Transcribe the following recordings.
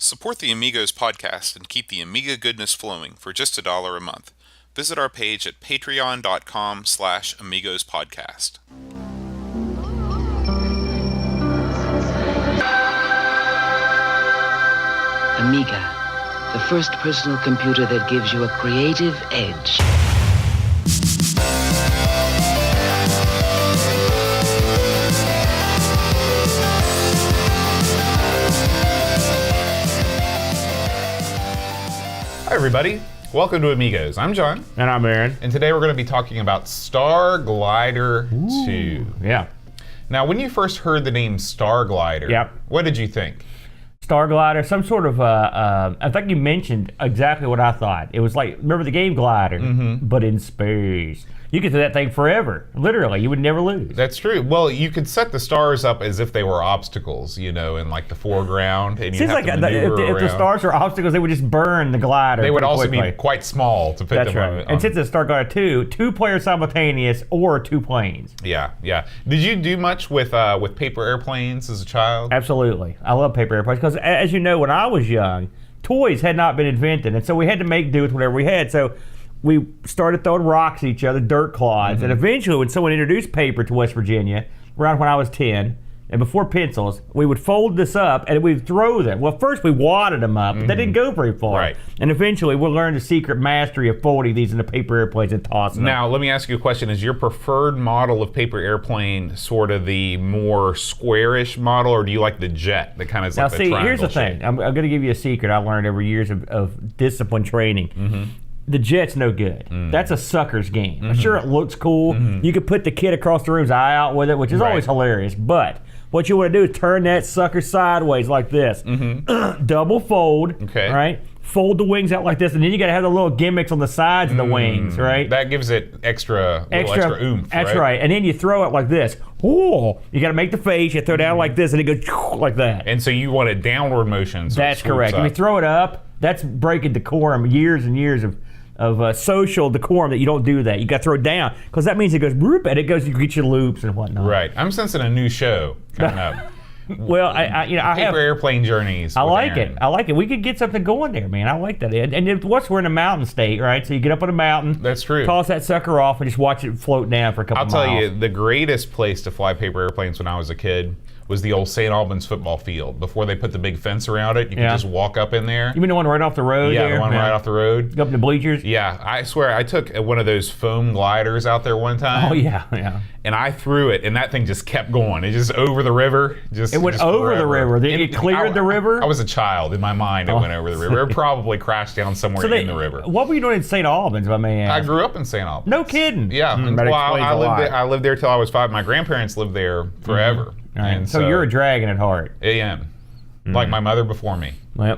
Support the Amigos podcast and keep the Amiga goodness flowing for just $1 a month. Visit our page at patreon.com/AmigosPodcast. Amiga, the first personal computer that gives you a creative edge. Hi everybody, welcome to Amigos. I'm John. And I'm Aaron. And today we're going to be talking about Starglider II. Yeah. Now, when you first heard the name Starglider, what did you think? Starglider, some sort of, I think you mentioned exactly what I thought. It was like, remember the game Glider, but in space. You could do that thing forever, literally. You would never lose. That's true. Well, you could set the stars up as if they were obstacles, you know, in like the foreground. And Seems like if the stars are obstacles, they would just burn the glider. They would also quickly. be quite small to fit them on. And since it's Starglider 2, two players simultaneous or two planes. Yeah, yeah. Did you do much with paper airplanes as a child? Absolutely. I love paper airplanes because, as you know, when I was young, toys had not been invented, and so we had to make do with whatever we had. So we started throwing rocks at each other, dirt clods, and eventually when someone introduced paper to West Virginia, around when I was 10, and before pencils, we would fold this up and we'd throw them. Well, first we wadded them up, but they didn't go very far. Right. And eventually we'll learn the secret mastery of folding these into paper airplanes and tossing them. Now, let me ask you a question. Is your preferred model of paper airplane sort of the more squarish model, or do you like the jet that kind of is like the triangle Now see, here's the shape? thing. I'm going to give you a secret I learned over years of discipline training. The jet's no good. That's a sucker's game. Sure, it looks cool. You could put the kid across the room's eye out with it, which is always hilarious. But what you want to do is turn that sucker sideways like this. Double fold, right? Fold the wings out like this, and then you got to have the little gimmicks on the sides of the wings, right? That gives it extra oomph, That's right. And then you throw it like this. Oh, you got to make the face. You throw it down like this, and it goes like that. And so you want a downward motion. So that's correct. If you throw it up, that's breaking decorum. Years and years of social decorum that you don't do that. You got to throw it down because that means it goes whoop, and it goes. You get your loops and whatnot. Right. I'm sensing a new show coming up. Well, I paper airplane journeys. I like Aaron. it. I like it. We could get something going there, man. I like that. And we're in a mountain state, right? So you get up on a mountain. That's true. Toss that sucker off and just watch it float down for a couple miles. I'll tell you, the greatest place to fly paper airplanes when I was a kid was the old St. Albans football field. Before they put the big fence around it, you could just walk up in there. You mean the one right off the road? Yeah, there? the one right off the road. Go up in the bleachers? Yeah, I swear, I took one of those foam gliders out there one time. Oh, yeah. And I threw it, and that thing just kept going. It just over the river. It went over the river. Then it cleared the river? I was a child. In my mind, it went over the river. It probably crashed down somewhere in the river. What were you doing in St. Albans, if I may ask? I grew up in St. Albans. No kidding? Yeah. Well, I lived there till I was 5. My grandparents lived there forever. Right. And so you're a dragon at heart. I am. Like my mother before me. Well,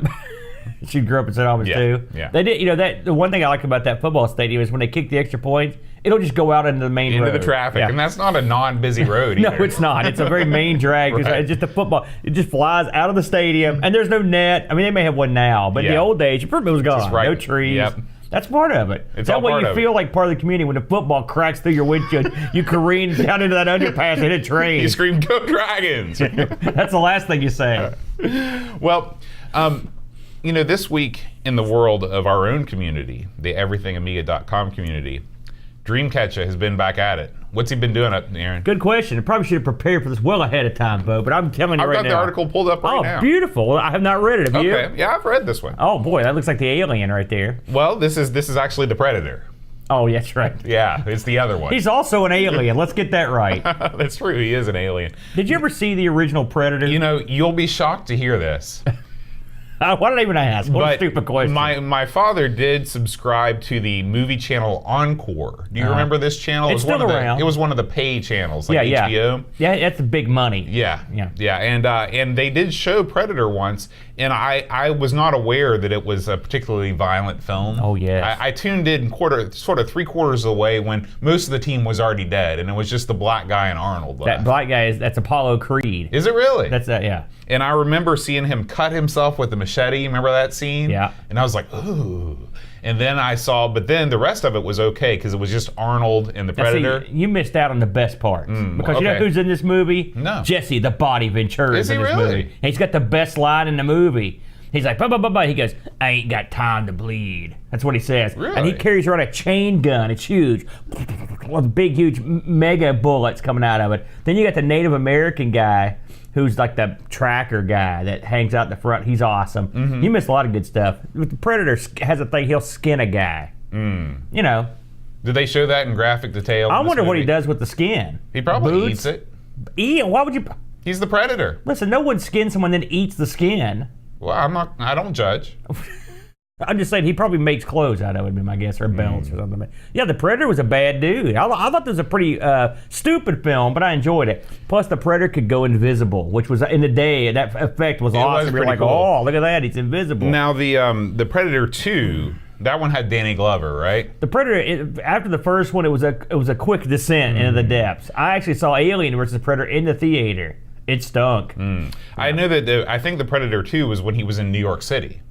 she grew up in St. Albans too. Yeah. They did. You know that the one thing I like about that football stadium is when they kick the extra points, it'll just go out into the main road. Into the traffic, and that's not a non-busy road either. No, it's not. It's a very main drag. Right. It's just a football. It just flies out of the stadium, and there's no net. I mean, they may have one now, but in the old days, it was gone. No trees. Yep. That's part of it. It's that all way part you of feel it. like part of the community when the football cracks through your windshield. You careen down into that underpass and hit a train. You scream, "Go Dragons!" That's the last thing you say. Well, you know, this week in the world of our own community, the everythingamiga.com community, Dreamcatcher has been back at it. What's he been doing up, Aaron? Good question. I probably should have prepared for this well ahead of time, Bo, but I'm telling you right now. I've got the article pulled up right now. Oh, beautiful. I have not read it. Have you? Okay, yeah, I've read this one. Oh, boy, that looks like the alien right there. Well, this is actually the Predator. Oh, that's right. Yeah, it's the other one. He's also an alien. Let's get that right. That's true. He is an alien. Did you ever see the original Predator? You know, you'll be shocked to hear this. Why did I even ask? What a stupid question. My father did subscribe to the movie channel Encore. Do you remember this channel? It's still around. It was one of the pay channels, like HBO. Yeah, that's the big money. Yeah. And they did show Predator once, and I was not aware that it was a particularly violent film. Oh, yes. I tuned in sort of 3/4 of the way when most of the team was already dead, and it was just the black guy and Arnold left. That black guy that's Apollo Creed. Is it really? That's that, yeah. And I remember seeing him cut himself with a machete. Remember that scene? Yeah. And I was like, ooh. And then but then the rest of it was okay because it was just Arnold and the Predator. See, you missed out on the best parts. Because you know okay. who's in this movie? No. Jesse, the Body Ventura, Is in he this really? movie. And he's got the best line in the movie. He's like, bah. He goes, I ain't got time to bleed. That's what he says. Really? And he carries around a chain gun. It's huge. With big, huge, mega bullets coming out of it. Then you got the Native American guy who's like the tracker guy that hangs out the front. He's awesome. You missed a lot of good stuff. The Predator has a thing, he'll skin a guy. You know. Did they show that in graphic detail? I wonder what he does with the skin. He probably Boots? eats it. Why would you... He's the Predator. Listen, no one skins someone then eats the skin. Well, I don't judge. I'm just saying he probably makes clothes out of it, would be my guess, or belts or something. Yeah, the Predator was a bad dude. I thought this was a pretty stupid film, but I enjoyed it. Plus, the Predator could go invisible, which was in the day that effect was awesome. You're like, cool. oh, look at that, he's invisible. Now the Predator 2, that one had Danny Glover, right? The Predator, after the first one, it was a quick descent into the depths. I actually saw Alien versus Predator in the theater. It stunk. I know that I think the Predator 2 was when he was in New York City.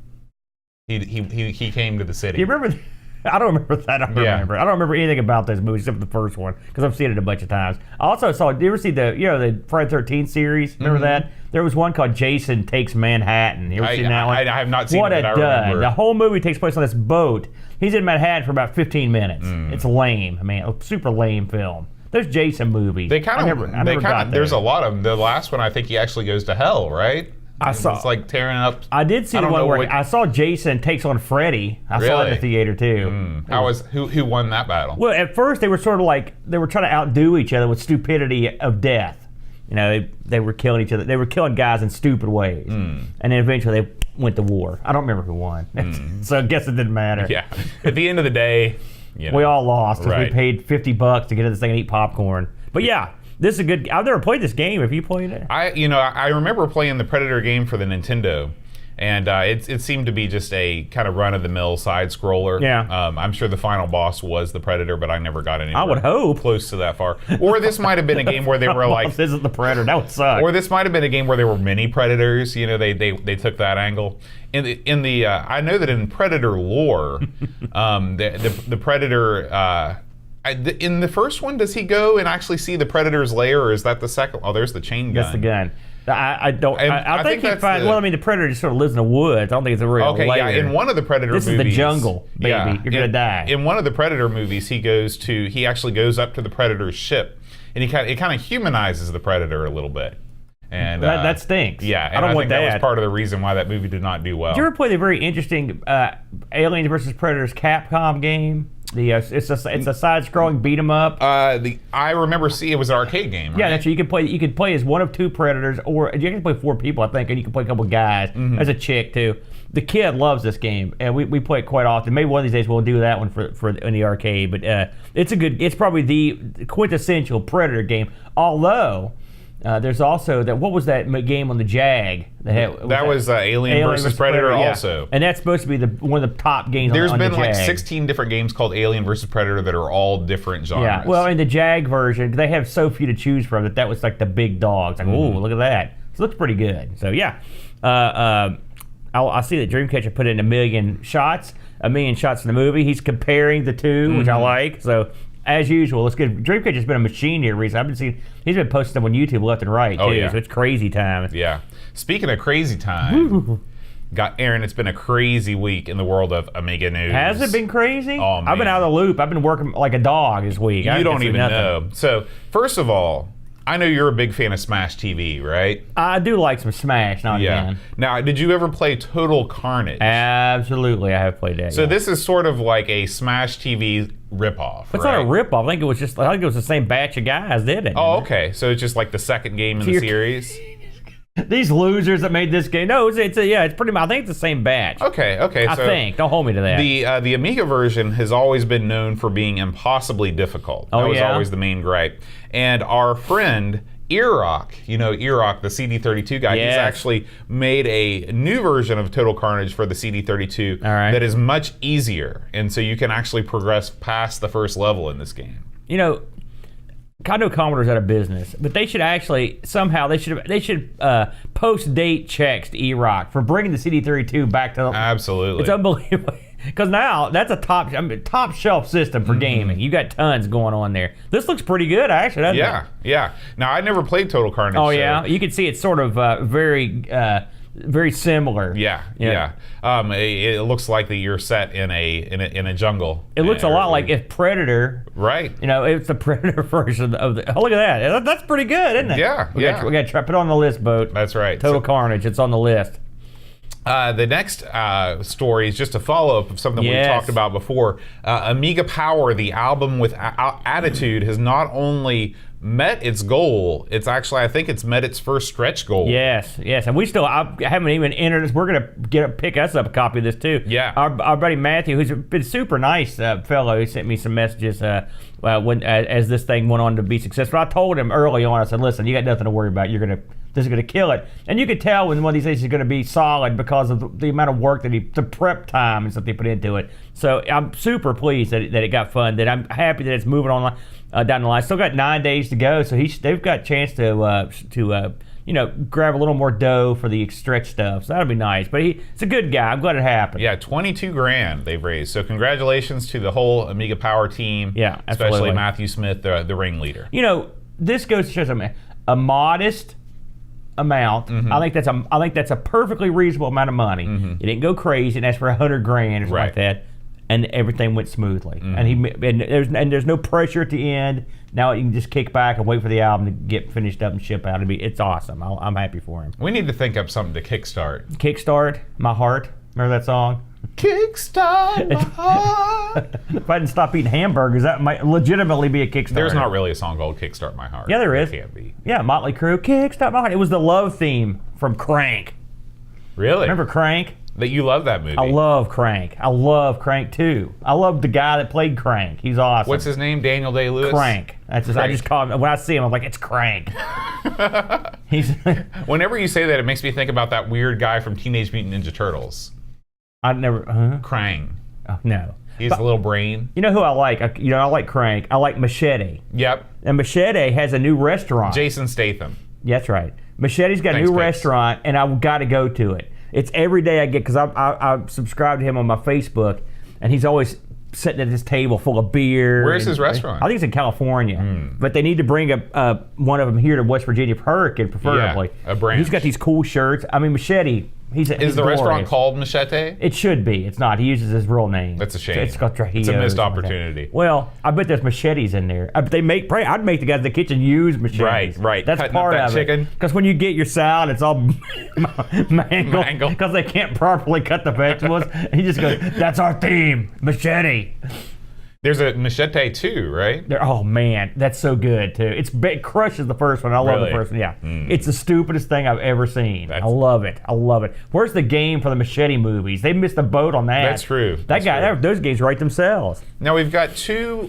He came to the city. Do you remember? I don't remember that. I don't remember anything about this movie except for the first one because I've seen it a bunch of times. I also saw. Do you ever see the Friday 13th series? Remember that? There was one called Jason Takes Manhattan. You ever seen that one? I have not seen what it. What a dud! The whole movie takes place on this boat. He's in Manhattan for about 15 minutes. It's lame. I mean, a super lame film. There's Jason movies. They kind of. There's a lot of them. The last one, I think he actually goes to hell, right? It's like tearing up. I did see the one where I saw Jason takes on Freddy. I saw it in the theater too. Who won that battle? Well, at first they were sort of like they were trying to outdo each other with stupidity of death. You know, they were killing each other. They were killing guys in stupid ways, and then eventually they went to war. I don't remember who won, so I guess it didn't matter. Yeah. At the end of the day, we all lost because we paid $50 to get in this thing and eat popcorn. But yeah. This is a good. I've never played this game. Have you played it? I remember playing the Predator game for the Nintendo, and it seemed to be just a kind of run-of-the-mill side scroller. Yeah. I'm sure the final boss was the Predator, but I never got anywhere. I would hope close to that far. Or this might have been a game where they were like, "This is the Predator." That would suck. Or this might have been a game where there were many Predators. You know, they took that angle. In the I know that in Predator lore, the Predator. In the first one, does he go and actually see the Predator's lair, or is that the second? Oh, there's the chain gun. That's the gun. I think he finds. Well, I mean, the Predator just sort of lives in the woods. I don't think it's a real lair. Yeah. In one of the Predator movies, this is the jungle, baby. Yeah, you're gonna die. In one of the Predator movies, he actually goes up to the Predator's ship, and it kind of humanizes the Predator a little bit. And that stinks. Yeah, and I think that was part of the reason why that movie did not do well. Did you ever play the very interesting Aliens vs. Predators Capcom game? It's a side-scrolling beat 'em up. I remember it was an arcade game. Right? Yeah, that's right. You could play as one of two Predators, or you can play 4 people, I think, and you can play a couple of guys. There's a chick too. The kid loves this game, and we play it quite often. Maybe one of these days we'll do that one for in the arcade. But it's probably the quintessential Predator game. Although. There's also that. What was that game on the Jag? That was Alien versus Predator also. And that's supposed to be one of the top games. There's on the been like Jag. 16 different games called Alien versus Predator that are all different genres. Yeah. Well, in the Jag version, they have so few to choose from that was like the big dogs. Like, oh, look at that. So it looks pretty good. So yeah. I see that Dreamcatcher put in 1 million shots in the movie. He's comparing the two, which I like. So. As usual, it's good. Dreamcatcher's been a machine here recently. He's been posting them on YouTube left and right, too. So it's crazy time. Yeah. Speaking of crazy time, Aaron, it's been a crazy week in the world of Amiga news. Has it been crazy? Oh, man. I've been out of the loop. I've been working like a dog this week. You don't even know. So, first of all, I know you're a big fan of Smash TV, right? I do like some Smash now and again. Now, did you ever play Total Carnage? Absolutely, I have played that. So this is sort of like a Smash TV ripoff, It's not a ripoff. I think it was the same batch of guys did it. Oh, okay. So it's just like the second game in the series. These losers that made this game. No, it's pretty much. I think it's the same batch. Okay. I think. Don't hold me to that. The Amiga version has always been known for being impossibly difficult. That was always the main gripe. And our friend Erock, Erock, the CD32 guy, he's actually made a new version of Total Carnage for the CD32 that is much easier, and so you can actually progress past the first level in this game. I know Commodore's out of business, but they should actually post date checks to Erock for bringing the CD32 back to. Absolutely, it's unbelievable. Because now that's a top shelf system for gaming. You got tons going on there. This looks pretty good, actually. Doesn't it? Yeah. Now I never played Total Carnage. Oh yeah, you can see it's sort of very very similar. Yeah. It looks like that you're set in a jungle. It looks a lot like if Predator. Right. It's the Predator version of the. Oh, look at that. That's pretty good, isn't it? Yeah. We got to put it on the list, Boat. That's right. Total Carnage. It's on the list. The next story is just a follow-up of something we talked about before. Amiga Power, the album with attitude, has not only met its goal, I think it's met its first stretch goal. Yes, and I haven't even entered this. We're gonna pick us up a copy of this too. Yeah. Our buddy Matthew, who's been super nice fellow, he sent me some messages as this thing went on to be successful. I told him early on, I said, listen, you got nothing to worry about. This is going to kill it. And you could tell when one of these days is going to be solid because of the amount of work the prep time and stuff they put into it. So I'm super pleased that it got funded. I'm happy that it's moving on down the line. Still got 9 days to go, so they've got a chance to grab a little more dough for the stretch stuff. So that'll be nice. But he's a good guy. I'm glad it happened. Yeah, $22,000 they've raised. So congratulations to the whole Amiga Power team. Yeah, especially absolutely. Matthew Smith, the ringleader. This goes to show something. A modest amount. Mm-hmm. I think that's a perfectly reasonable amount of money. Mm-hmm. It didn't go crazy and ask for $100,000 or something like that, and everything went smoothly. Mm-hmm. And there's no pressure at the end. Now you can just kick back and wait for the album to get finished up and ship out. It's awesome. I'm happy for him. We need to think up something to kickstart. Kickstart My Heart. Remember that song? Kickstart my heart. If I didn't stop eating hamburgers, that might legitimately be a Kickstarter. There's not really a song called Kickstart My Heart. Yeah, there is. Can't be. Yeah, Motley Crue, Kickstart My Heart. It was the love theme from Crank. Really? Remember Crank? That you love that movie. I love Crank. I love Crank 2. I love the guy that played Crank. He's awesome. What's his name? Daniel Day-Lewis? Crank. I just call him, when I see him, I'm like, it's Crank. Whenever you say that, it makes me think about that weird guy from Teenage Mutant Ninja Turtles. I never, Krang. Oh, no. He's a little brain. You know who I like? I like Crank. I like Machete. Yep. And Machete has a new restaurant. Jason Statham. Yeah, that's right. Machete's got a new restaurant, and I've got to go to it. It's every day I get, because I subscribe to him on my Facebook, and he's always sitting at his table full of beer. Where's his restaurant? I think it's in California. But they need to bring one of them here to West Virginia for Hurricane, preferably. Yeah, a branch. He's got these cool shirts. I mean, Machete. Is the restaurant called Machete? It should be. It's not. He uses his real name. That's a shame. It's called Trujillo. It's a missed opportunity. Well, I bet there's machetes in there. I'd make the guys in the kitchen use machetes. Right. That's Cutting part up that of chicken. it. Because when you get your salad, it's all mangled because they can't properly cut the vegetables. And he just goes, "That's our theme, machete." There's a Machete 2, right? Oh man, that's so good too. It crushes the first one. I love the first one. Yeah, It's the stupidest thing I've ever seen. I love it. Where's the game for the Machete movies? They missed the boat on that. That's true. Those games write themselves. Now we've got two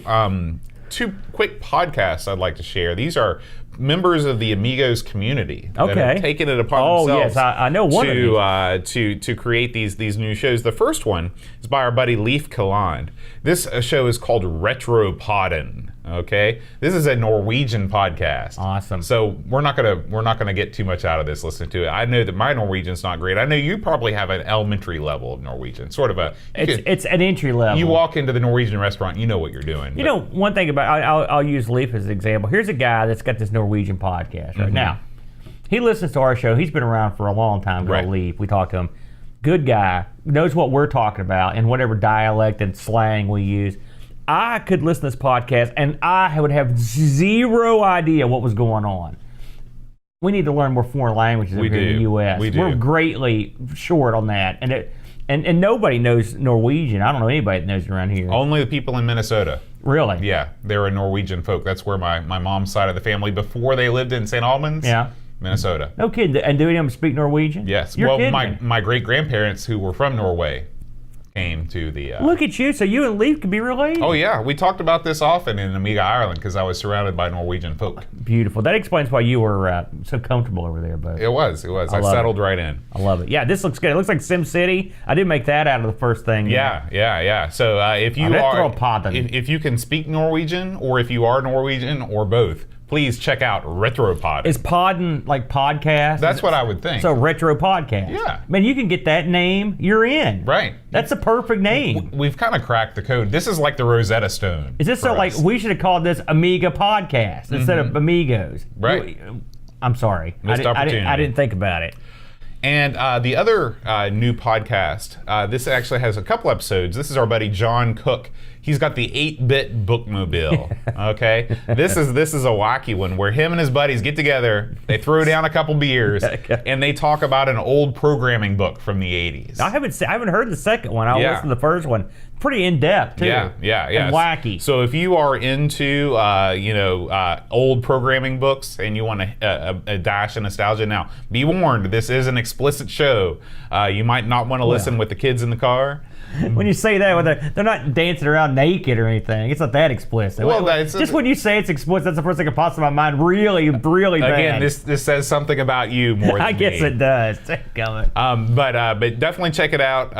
quick podcasts I'd like to share. These are members of the Amigos community that have taken it upon themselves. Yes, I know one of these. to create these new shows. The first one is by our buddy Leif Killand. This show is called Retropodden. Okay, this is a Norwegian podcast. Awesome. So we're not gonna get too much out of this listening to it. I know that my Norwegian's not great. I know you probably have an elementary level of Norwegian, sort of a. It's an entry level. You walk into the Norwegian restaurant, you know what you're doing. You know, one thing about I'll use Leif as an example. Here's a guy that's got this Norwegian podcast right now. He listens to our show. He's been around for a long time. Right. Leif. We talked to him. Good guy. Knows what we're talking about and whatever dialect and slang we use. I could listen to this podcast and I would have zero idea what was going on. We need to learn more foreign languages here in the U.S. We're greatly short on that. And nobody knows Norwegian. I don't know anybody that knows it around here. Only the people in Minnesota. Really? Yeah, they're a Norwegian folk. That's where my mom's side of the family, before they lived in St. Albans, Minnesota. No kidding. And do any of them speak Norwegian? Yes. You're kidding my me. my great-grandparents who were from Norway came to the... Look at you. So you and Leif could be related? Oh, yeah. We talked about this often in Amiga Ireland because I was surrounded by Norwegian folk. Beautiful. That explains why you were so comfortable over there, bud. It was. I settled right in. I love it. Yeah, this looks good. It looks like Sim City. I did make that out of the first thing. Yeah. So if you if you can speak Norwegian, or if you are Norwegian, or both, please check out Retropodden. Is podden like podcast? That's what I would think. So Retro Podcast. Yeah. Man, you can get that name, you're in. Right. That's a perfect name. We've kind of cracked the code. This is like the Rosetta Stone. Is this so like, we should have called this Amiga Podcast instead of Amigos. Right. I'm sorry. Missed opportunity. I didn't think about it. And the other new podcast, this actually has a couple episodes. This is our buddy John Cook. He's got the 8-bit bookmobile. Okay, this is a wacky one where him and his buddies get together, they throw down a couple beers, and they talk about an old programming book from the 80s. I haven't heard the second one. I'll listen to the first one. Pretty in depth too. Yeah. And wacky. So if you are into old programming books and you want a dash of nostalgia, now be warned, this is an explicit show. You might not want to listen with the kids in the car. When you say that, they're not dancing around naked or anything. It's not that explicit. Well, just when you say it's explicit, that's the first thing that pops in my mind. Really, really bad. Again, this says something about you more than I guess me. it does. But definitely check it out.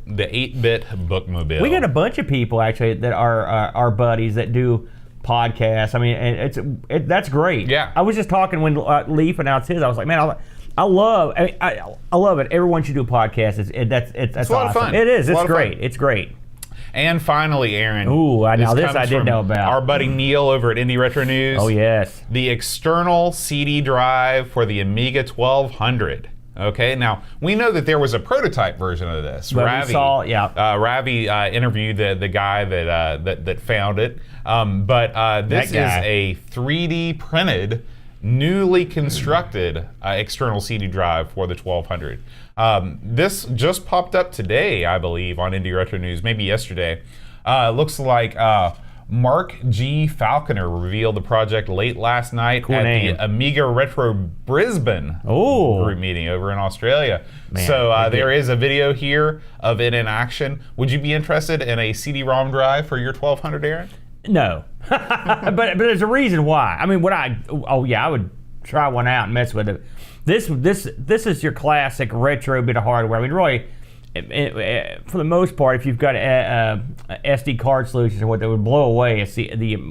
The 8-bit bookmobile. We got a bunch of people actually that are our buddies that do podcasts. I mean, that's great. Yeah. I was just talking when Leaf announced his. I was like, man, I love it. Everyone should do a podcast. That's a lot awesome. of fun. It is. It's great. Fun. It's great. And finally, Aaron. Ooh, this I comes didn't from know about. Our buddy Neil over at Indie Retro News. Oh yes. The external CD drive for the Amiga 1200. Okay, now we know that there was a prototype version of this. But Ravi, we saw, Ravi interviewed the guy that found it. But this is a 3D printed, newly constructed external CD drive for the 1200. This just popped up today, I believe, on Indie Retro News, maybe yesterday. Looks like Mark G. Falconer revealed the project late last night at the Amiga Retro Brisbane group meeting over in Australia. Man, so there is a video here of it in action. Would you be interested in a CD-ROM drive for your 1200, Aaron? No, but there's a reason why. I mean, I would try one out and mess with it. This is your classic retro bit of hardware. I mean, really, for the most part, if you've got SD card solutions or what, that would blow away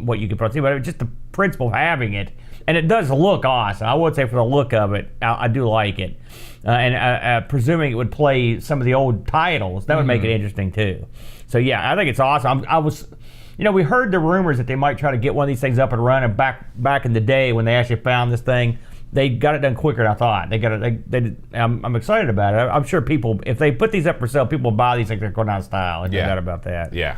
what you could probably see, but just the principle of having it, and it does look awesome. I would say for the look of it, I do like it, and presuming it would play some of the old titles, that would make it interesting too. So yeah, I think it's awesome. We heard the rumors that they might try to get one of these things up and running back in the day when they actually found this thing. They got it done quicker than I thought. I'm excited about it. I'm sure people, if they put these up for sale, people will buy these like they're going out of style. No doubt about that. Yeah.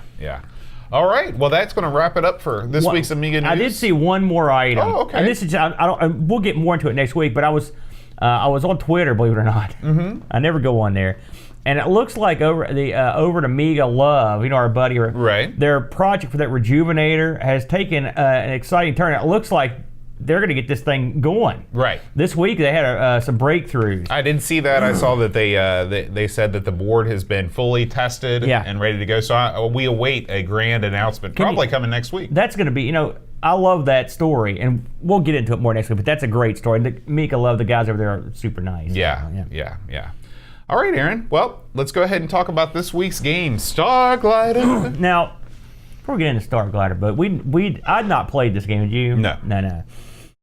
All right. Well, that's going to wrap it up for this week's Amiga News. I did see one more item. Oh, okay. And this is we'll get more into it next week. But I was on Twitter, believe it or not. Mm-hmm. I never go on there. And it looks like over at Amiga Love, our buddy, right? Their project for that Rejuvenator has taken an exciting turn. It looks like they're going to get this thing going. Right. This week they had some breakthroughs. I did see that. I saw that they said that the board has been fully tested and ready to go. So we await a grand announcement, probably coming next week. That's going to be, I love that story, and we'll get into it more next week. But that's a great story. Mika Love, the guys over there are super nice. Yeah. All right, Aaron. Well, let's go ahead and talk about this week's game, Starglider. Now, before we get into Starglider, but I'd not played this game. Did you? No.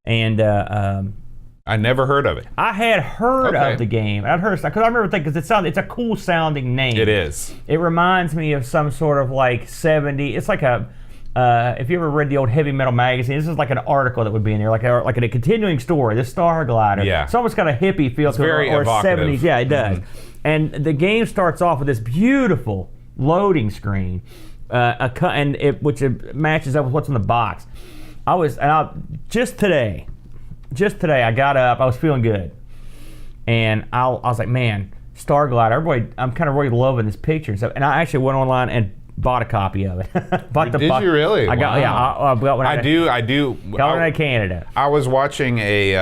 And I never heard of it. I had heard of the game. I'd heard because I remember thinking it's a cool sounding name. It is. It reminds me of some sort of like 70. It's like a. If you ever read the old heavy metal magazine, this is like an article that would be in there, like a continuing story. The Starglider. Yeah. It's almost got a hippie feel to it, or evocative. 70s. Yeah, it does. And the game starts off with this beautiful loading screen, which matches up with what's in the box. Just today, I got up. I was feeling good, and I was like, man, Starglider. Everybody, I'm kind of really loving this picture and stuff. And I actually went online and bought a copy of it. Did you really? I got I got one. I do. Got one out of Canada. I was watching a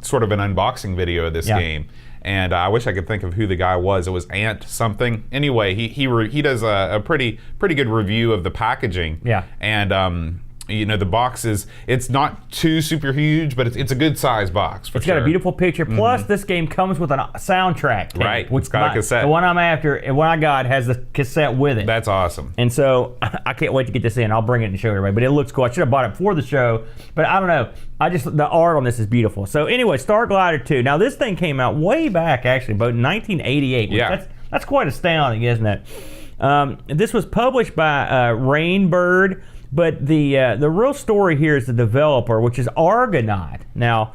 sort of an unboxing video of this game, and I wish I could think of who the guy was. It was Ant something. Anyway, he does a pretty good review of the packaging. Yeah. And the box it's not too super huge, but it's a good size box. It's got a beautiful picture. Plus, this game comes with a soundtrack tape, right? It's got a cassette. The one I'm after, and what I got has the cassette with it. That's awesome. And so I can't wait to get this in. I'll bring it and show everybody. But it looks cool. I should have bought it before the show, but I don't know. The art on this is beautiful. So anyway, Starglider II. Now this thing came out way back, actually, about 1988. Yeah. That's quite astounding, isn't it? This was published by Rainbird. But the real story here is the developer, which is Argonaut. Now,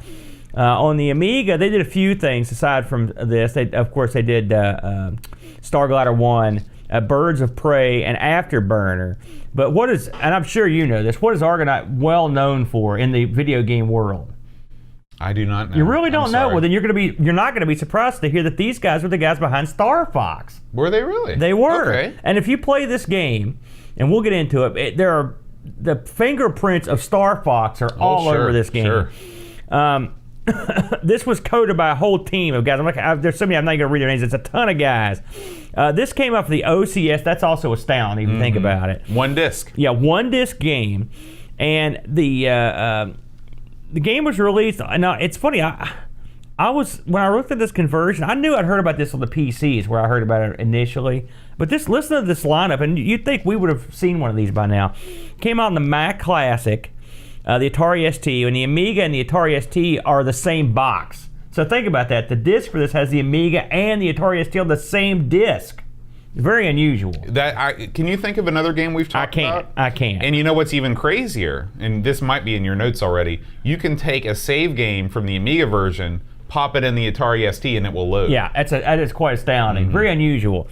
On the Amiga, they did a few things aside from this. Of course, they did Starglider 1, Birds of Prey, and Afterburner. But what is, and I'm sure you know this, what is Argonaut well known for in the video game world? I do not know. You really don't know? Well, then you're not going to be surprised to hear that these guys were the guys behind Star Fox. Were they really? They were. Okay. And if you play this game, and we'll get into it, there are the fingerprints of Star Fox are all over this game. Sure. This was coded by a whole team of guys. There's so many, I'm not going to read their names. It's a ton of guys. This came up for the OCS. That's also astounding if you think about it. One disc. Yeah, one disc game. And the game was released. Now, it's funny. When I looked at this conversion, I knew I'd heard about this on the PCs where I heard about it initially. But listen to this lineup, and you'd think we would have seen one of these by now. Came out in the Mac Classic, the Atari ST, and the Amiga and the Atari ST are the same box. So think about that. The disc for this has the Amiga and the Atari ST on the same disc. Very unusual. Can you think of another game we've talked about? I can't. And you know what's even crazier? And this might be in your notes already. You can take a save game from the Amiga version, pop it in the Atari ST, and it will load. Yeah, that is quite astounding. Very unusual.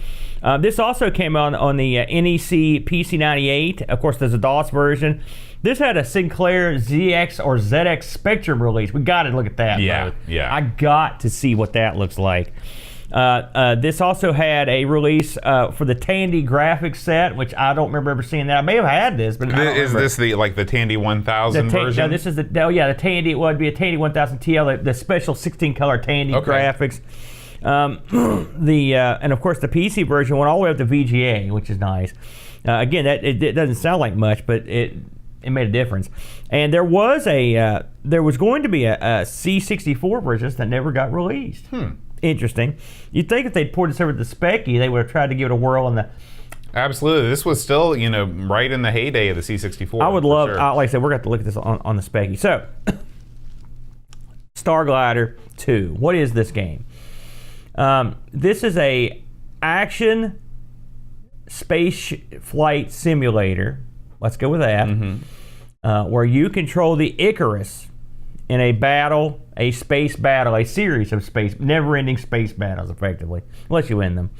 This also came on the NEC PC98. Of course, there's a DOS version. This had a Sinclair ZX or ZX Spectrum release. We got to look at that. Yeah, bro. yeah. I got to see what that looks like. This also had a release for the Tandy graphics set, which I don't remember ever seeing that. I may have had this, but I don't Is remember. this the Tandy 1000 version? No, this is the Tandy. It would be a Tandy 1000 TL, the special 16-color Tandy graphics. And of course the PC version went all the way up to VGA, which is nice. Again, it doesn't sound like much, but it made a difference. And there was going to be a C64 version that never got released. Interesting. You'd think if they'd poured this over to the Specky, they would have tried to give it a whirl in the. Absolutely. This was still, right in the heyday of the C64. I would love, like I said, we're going to have to look at this on the Specky. So, Starglider II. What is this game? This is a action space flight simulator. Let's go with that. Where you control the Icarus in a space battle, a series of never-ending space battles, effectively, unless you win them.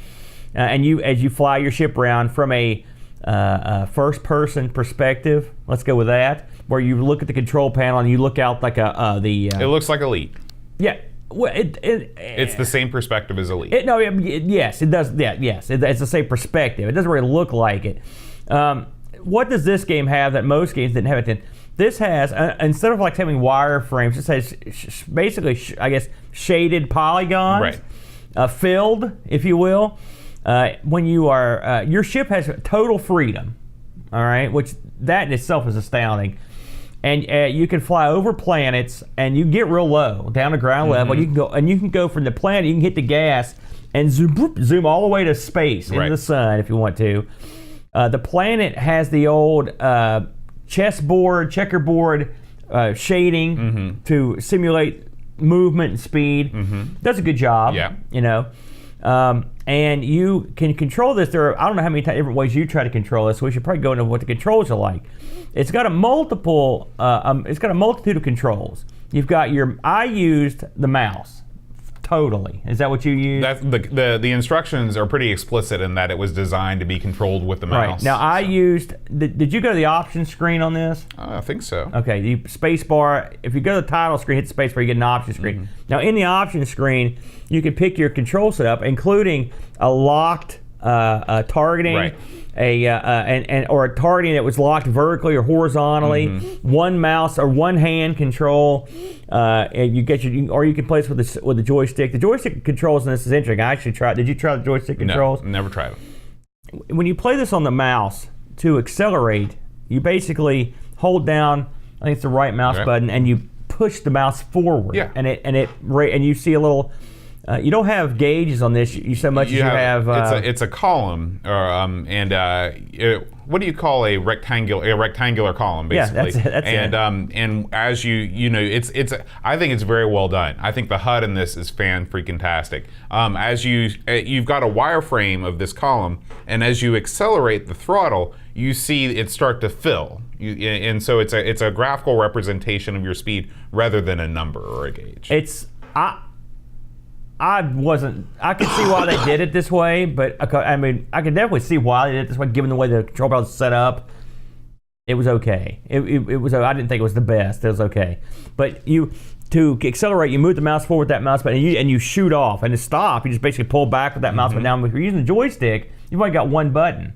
And as you fly your ship around from a first-person perspective, let's go with that, where you look at the control panel and you look out like it looks like Elite. Yeah. Well, it's the same perspective as Elite. Yes, it does. Yeah, yes, it's the same perspective. It doesn't really look like it. What does this game have that most games didn't have it then? This has, instead of having wireframes, this has basically, I guess, shaded polygons, filled, if you will. When you are, your ship has total freedom, all right, which that in itself is astounding. And you can fly over planets, and you get real low, down to ground level. You can go from the planet, you can hit the gas, and zoom all the way to space, into the sun, if you want to. The planet has the old checkerboard shading to simulate movement and speed. Does a good job. And you can control this. I don't know how many different ways you try to control this, so we should probably go into what the controls are like. It's got a multitude of controls. You've got I used the mouse. Totally. Is that what you use? The instructions are pretty explicit in that it was designed to be controlled with the mouse. Right. Now I used. Did you go to the options screen on this? I think so. Okay. Space bar. If you go to the title screen, hit the space bar, you get an option screen. Now in the option screen, you can pick your control setup, including a locked targeting, or a targeting that was locked vertically or horizontally. One mouse or one hand control. And you can play this with the joystick. The joystick controls in this is interesting. I actually tried. Did you try the joystick controls? No, never tried it. When you play this on the mouse, to accelerate, you basically hold down, I think it's the right mouse button, and you push the mouse forward. Yeah. And you see a little You don't have gauges on this so much as you have. It's a column, what do you call a rectangular column, basically? Yeah, that's it. And as I think it's very well done. I think the HUD in this is fan-freaking-tastic. As you've got a wireframe of this column, and as you accelerate the throttle, you see it start to fill. And so it's a graphical representation of your speed rather than a number or a gauge. I could see why they did it this way, but I mean, I could definitely see why they did it this way, given the way the control panel was set up. It was okay. It was. I didn't think it was the best. It was okay. But to accelerate, you move the mouse forward with that mouse button, and you shoot off. And to stop, you just basically pull back with that mouse button. Now, if you're using the joystick, you've only got one button.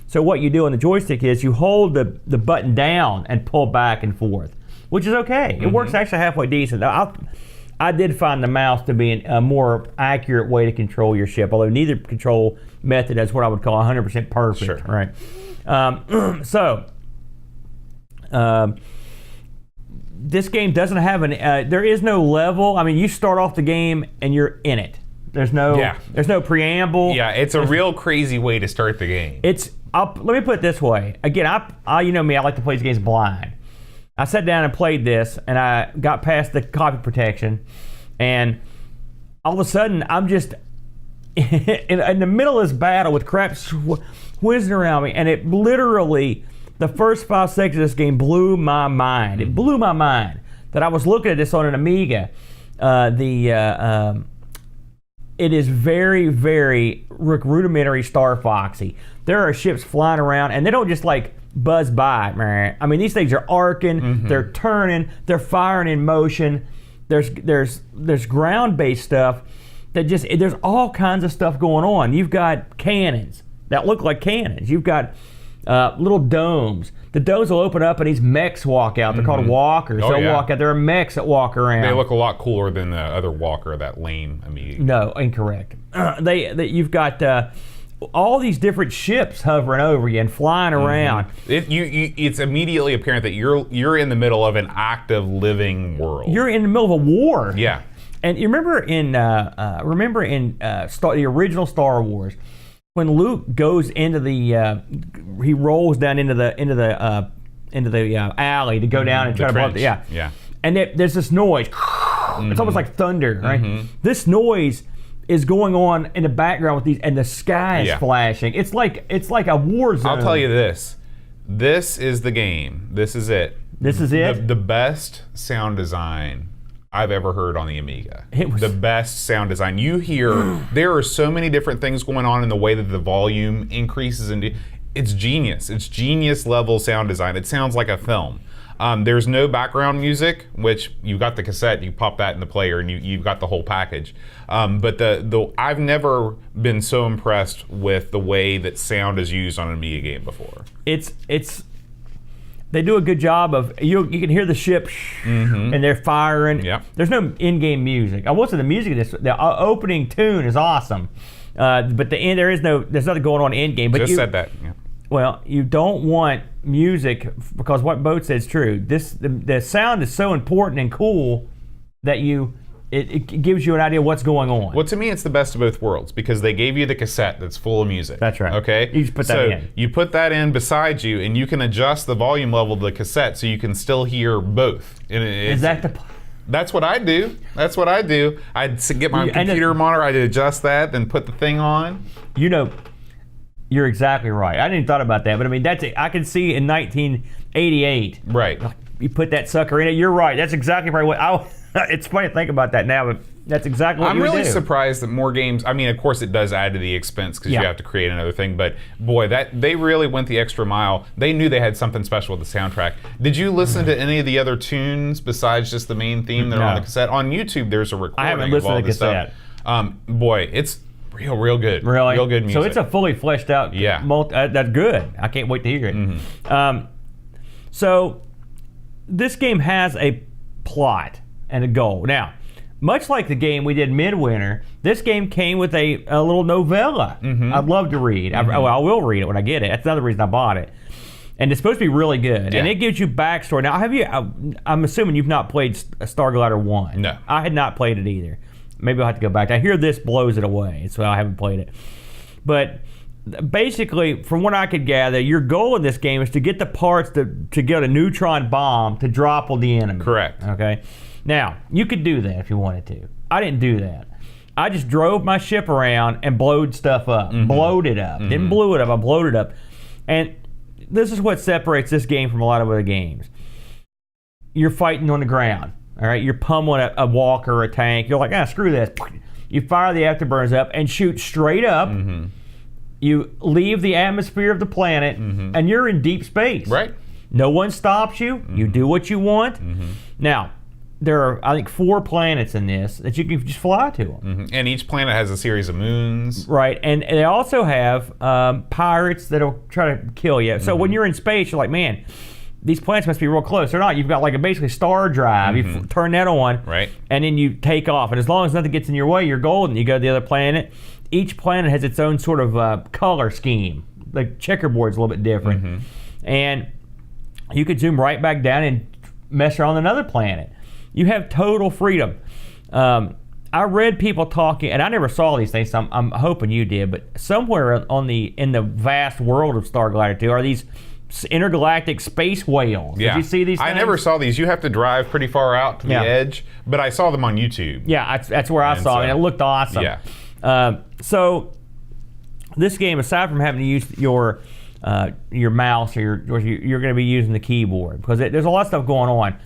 So what you do on the joystick is you hold the button down and pull back and forth, which is okay. It works actually halfway decent. I did find the mouse to be a more accurate way to control your ship, although neither control method is what I would call 100% perfect. Sure. Right. This game doesn't have there is no level. I mean, you start off the game and you're in it. There's no preamble. Yeah, it's a real crazy way to start the game. Let me put it this way. Again, you know me, I like to play these games blind. I sat down and played this, and I got past the copy protection, and all of a sudden, I'm just in the middle of this battle with crap whizzing around me, and it literally, the first 5 seconds of this game blew my mind. It blew my mind that I was looking at this on an Amiga. It is very, very rudimentary Star Foxy. There are ships flying around, and they don't just like buzz by. I mean, these things are arcing, they're turning, they're firing in motion. There's ground-based stuff there's all kinds of stuff going on. You've got cannons that look like cannons. You've got little domes. The domes will open up and these mechs walk out. They're called walkers. They'll walk out. There are mechs that walk around. They look a lot cooler than the other walker, that lame Amiga. No, incorrect. You've got all these different ships hovering over you and flying around. It's immediately apparent that you're in the middle of an active, living world. You're in the middle of a war. Yeah. And you remember in the original Star Wars, when Luke goes into he rolls down into the alley to go down and try to blow up yeah. And there's this noise. It's almost like thunder, right? This noise is going on in the background with these, and the sky is flashing. It's like a war zone. I'll tell you this. This is the game. This is it. This is it? The best sound design I've ever heard on the Amiga. It was the best sound design. You hear, there are so many different things going on in the way that the volume increases. It's genius. It's genius level sound design. It sounds like a film. There's no background music, which you've got the cassette, you pop that in the player and you've got the whole package. But I've never been so impressed with the way that sound is used on an Amiga game before. They do a good job of, you can hear the ship and they're firing. Yep. There's no in-game music. I will say the music in this, the opening tune is awesome. But there's nothing going on in-game. But said that. Yeah. Well, you don't want music, because what Boat said is true. The sound is so important and cool that it gives you an idea of what's going on. Well, to me, it's the best of both worlds, because they gave you the cassette that's full of music. That's right. Okay? You just put that in. You put that in beside you, and you can adjust the volume level of the cassette so you can still hear both. Is that the... That's what I do. I'd get my computer monitor, I'd adjust that, then put the thing on. You're exactly right. I didn't even thought about that, but I mean, I can see in 1988. Right. You put that sucker in it. You're right. That's exactly right. It's funny to think about that now, but that's exactly what I'm you would really do. surprised that more games. I mean, of course, it does add to the expense because you have to create another thing. But boy, they really went the extra mile. They knew they had something special with the soundtrack. Did you listen to any of the other tunes besides just the main theme that are on the cassette? On YouTube, there's a recording. I haven't listened of all to the cassette. Stuff. Boy, it's real good. Really? Real good music. So it's a fully fleshed out. Yeah. That's good. I can't wait to hear it. So this game has a plot and a goal. Now, much like the game we did Midwinter, this game came with a little novella I'd love to read. I will read it when I get it. That's another reason I bought it. And it's supposed to be really good. Yeah. And it gives you backstory. Now, I'm assuming you've not played Starglider 1. No. I had not played it either. Maybe I'll have to go back. I hear this blows it away, so I haven't played it. But basically, from what I could gather, your goal in this game is to get the parts to get a neutron bomb to drop on the enemy. Correct. Okay. Now, you could do that if you wanted to. I didn't do that. I just drove my ship around and blowed stuff up. Blowed it up. Didn't blew it up, I blowed it up. And this is what separates this game from a lot of other games. You're fighting on the ground. All right, you're pummeling a walker or a tank. You're like, screw this. You fire the afterburners up and shoot straight up. You leave the atmosphere of the planet, and you're in deep space. Right. No one stops you. You do what you want. Now, there are, I think, 4 planets in this that you can just fly to them. And each planet has a series of moons. Right, and they also have pirates that'll try to kill you. So when you're in space, you're like, man, these planets must be real close. They're not. You've got like a basically star drive. You turn that on, right, and then you take off. And as long as nothing gets in your way, you're golden. You go to the other planet. Each planet has its own sort of color scheme. Like checkerboard's a little bit different. And you could zoom right back down and mess around on another planet. You have total freedom. I read people talking, and I never saw these things, so I'm hoping you did, but somewhere in the vast world of Starglider II are these intergalactic space whales. Yeah. Did you see these things? I never saw these. You have to drive pretty far out to the edge, but I saw them on YouTube. Yeah, that's where I saw them, and it looked awesome. Yeah. So this game, aside from having to use your mouse or you're going to be using the keyboard, because there's a lot of stuff going on.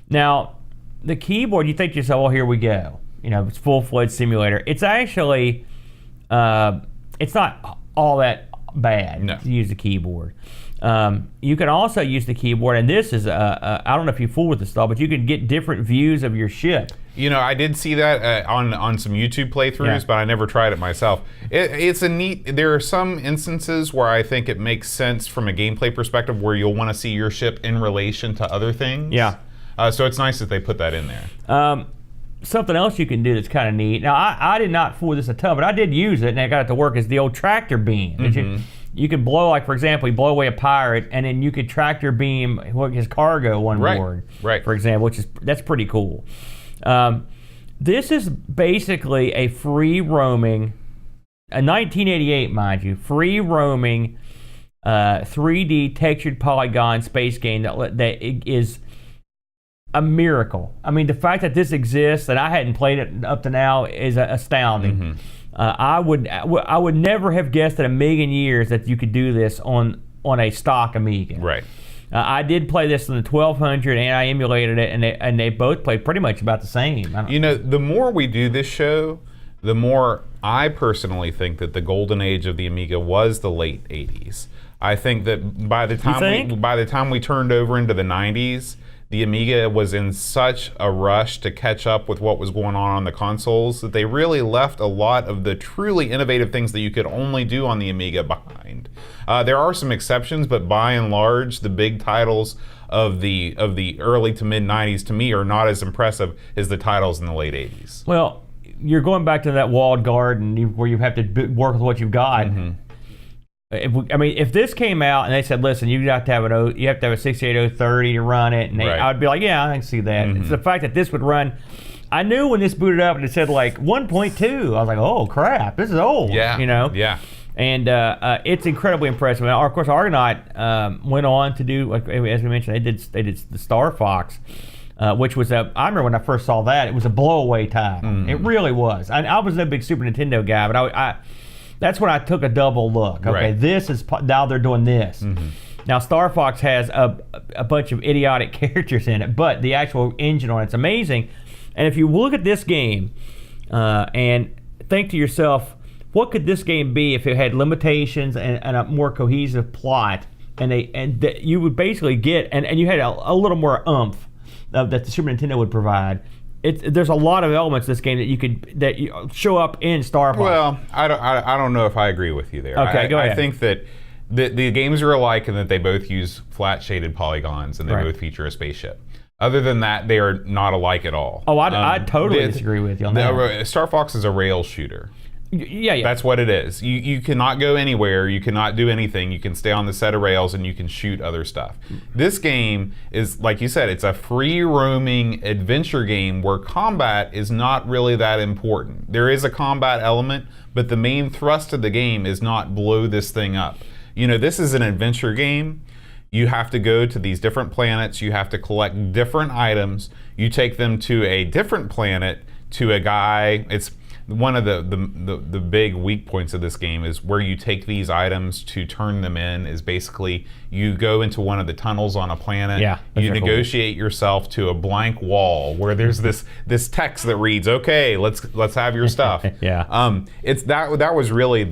Now, the keyboard, you think to yourself, well, here we go. It's full-fledged simulator. It's actually, it's not all that bad to use the keyboard. You can also use the keyboard, and this is, I don't know if you fool with this stuff, but you can get different views of your ship. I did see that on some YouTube playthroughs, but I never tried it myself. It's a neat, there are some instances where I think it makes sense from a gameplay perspective where you'll want to see your ship in relation to other things. Yeah. So it's nice that they put that in there. Something else you can do that's kind of neat. Now, I did not fool this a ton, but I did use it, and I got it to work, is the old tractor beam. You could blow, like, for example, you blow away a pirate, and then you could tractor beam his cargo on board, for example, that's pretty cool. This is basically a free-roaming, a 1988, mind you, free-roaming 3D textured polygon space game that is a miracle. I mean, the fact that this exists and I hadn't played it up to now is astounding. I would never have guessed in a million years that you could do this on a stock Amiga. Right. I did play this on the 1200 and I emulated it, and they both played pretty much about the same. The more we do this show, the more I personally think that the golden age of the Amiga was the late 80s. I think that by the time we turned over into the 90s, the Amiga was in such a rush to catch up with what was going on the consoles that they really left a lot of the truly innovative things that you could only do on the Amiga behind. There are some exceptions, but by and large, the big titles of the early to mid 90s to me are not as impressive as the titles in the late 80s. Well, you're going back to that walled garden where you have to work with what you've got. If this came out and they said, listen, you have to have a 68030 to run it, and I'd be like, yeah, I can see that. It's the fact that this would run. I knew when this booted up and it said like 1.2, I was like, oh crap, this is old. Yeah. Yeah. And it's incredibly impressive. Now, of course, Argonaut went on to do, like, as we mentioned, they did the Star Fox, which was I remember when I first saw that, it was a blow-away title. It really was. I was no big Super Nintendo guy, but that's when I took a double look. Okay, this is, now they're doing this. Now, Star Fox has a bunch of idiotic characters in it, but the actual engine on it's amazing. And if you look at this game and think to yourself, what could this game be if it had limitations and a more cohesive plot, and you would basically get, and you had a little more oomph that the Super Nintendo would provide. There's a lot of elements of this game that you show up in Star Fox. Well, I don't know if I agree with you there. Okay, go ahead. I think that the games are alike in that they both use flat shaded polygons and they both feature a spaceship. Other than that, they are not alike at all. Oh, I totally disagree with you on that. Star Fox is a rail shooter. Yeah. That's what it is. You cannot go anywhere. You cannot do anything. You can stay on the set of rails and you can shoot other stuff. This game is, like you said, it's a free roaming adventure game where combat is not really that important. There is a combat element, but the main thrust of the game is not blow this thing up. This is an adventure game. You have to go to these different planets. You have to collect different items. You take them to a different planet to a guy. It's one of the big weak points of this game is where you take these items to turn them in is basically you go into one of the tunnels on a planet. Yeah, you negotiate yourself to a blank wall where there's this text that reads, "Okay, let's have your stuff." Yeah. It's that was really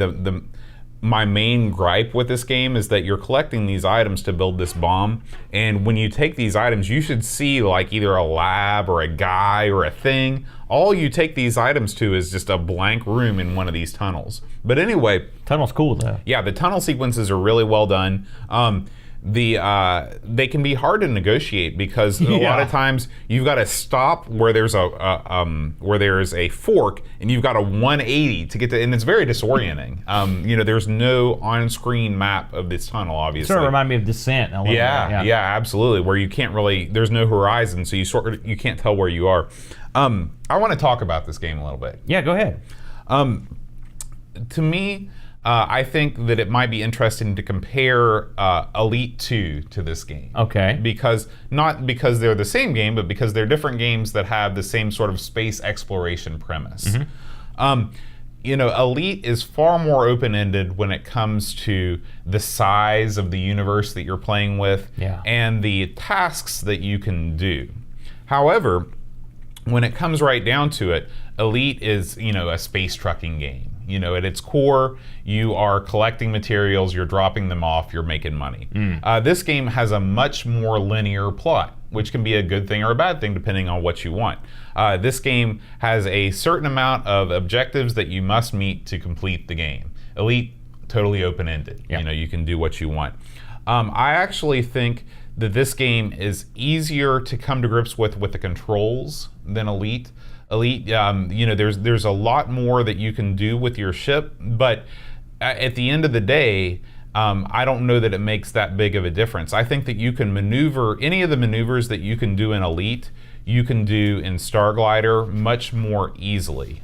my main gripe with this game is that you're collecting these items to build this bomb, and when you take these items, you should see like either a lab or a guy or a thing. All you take these items to is just a blank room in one of these tunnels. But anyway, tunnel's cool though. Yeah, the tunnel sequences are really well done. They can be hard to negotiate because a lot of times you've got to stop where there's a fork and you've got a 180 to get to, and it's very disorienting. There's no on-screen map of this tunnel, obviously. Sort of remind me of Descent. Yeah, absolutely. Where you can't really, there's no horizon, so you can't tell where you are. I want to talk about this game a little bit. Yeah, go ahead. To me, I think that it might be interesting to compare Elite 2 to this game. Okay. Not because they're the same game, but because they're different games that have the same sort of space exploration premise. Mm-hmm. Elite is far more open-ended when it comes to the size of the universe that you're playing with and the tasks that you can do. However, when it comes right down to it, Elite is, a space trucking game. At its core, you are collecting materials, you're dropping them off, you're making money. This game has a much more linear plot, which can be a good thing or a bad thing depending on what you want. This game has a certain amount of objectives that you must meet to complete the game. Elite, totally open-ended. Yeah. You can do what you want. I actually think that this game is easier to come to grips with the controls than Elite. Elite, there's a lot more that you can do with your ship, but at the end of the day, I don't know that it makes that big of a difference. I think that you can maneuver, any of the maneuvers that you can do in Elite, you can do in Starglider much more easily.